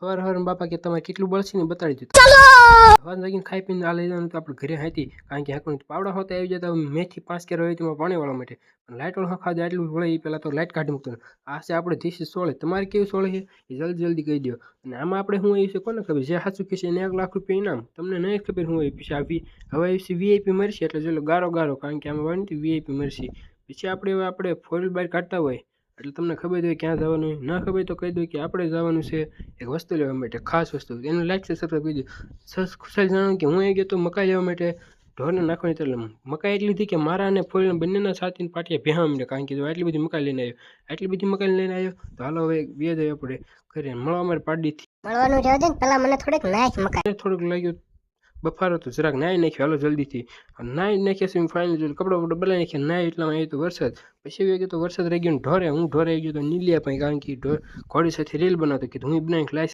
હવાર બાપા કે તમારે કેટલું બળશે ને બતાડી દીધું. હવાર લાગીને ખાઈ પીને આ લઈ જવાનું તો આપણે ઘરે હતી, કારણ કે હાકું પાવડા હોતા આવી જતા મેથી 5 કેરો હોય તેમાં પાણી વાળવા માટે લાઇટ વાળો ખાવા આટલું વળે એ પહેલાં તો લાઇટ કાઢી મૂકતું. આ છે આપણે ધીસી સોળે. તમારે કેવી સોળે છે એ જલ્દી કહી દો. અને આમાં આપણે શું આવી છે કોને ખબર, જે સાચું કહેશે એને 1 લાખ રૂપિયા ઇનામ. તમને નહીં ખબર શું હોય પછી હવે વીઆઈપી મળશે એટલે ચલો ગારો કારણ કે આમાં વાળી વીઆઈપી મળશે. પછી આપણે ફોર બાર કાઢતા હોય એટલે તમને ખબર હોય ક્યાં જવાનું, ના ખબર તો કહી દો કે આપણે જવાનું છે એક વસ્તુ લેવા માટે, ખાસ વસ્તુ. એનું લાઈક છે સબસ્ક્રાઈબ કરી દો. ખુશાલ જાણો કે હું આવી ગયો તો મકાઈ લેવા માટે ઢોરને નાખવાની. એટલે મકાઈ એટલી હતી કે મારા અને ફોરીને બંનેના સાથીને પાટિયા ભેહવા માંડ્યા, કારણ કે જો આટલી બધી મકાઈ લઈને આવ્યો તો હાલો હવે બે જાય આપણે ઘરે મળવા અમારે પાડીથી મળવાનું જવા દે ને, પેલા મને થોડીક નાખ મકાઈ. થોડુંક લાગ્યું બફારો તો જરાક નાઈ નાખ્યો, હાલો જલ્દીથી નાઈ નાખ્યા છે. ફાઇનલ જો કપડા બદલાઈ નાખ્યા, નાઈ એટલામાં આવ્યો તો વરસાદ. પછી આવી ગયો તો વરસાદ રહી ગયો ઢોરે. હું ઢોરે આવી ગયો તો નીલિયા પાસે, કારણ કે ઘોડી સાથે રીલ બનાવતો કીધું હું બનાવીને લાઈશ.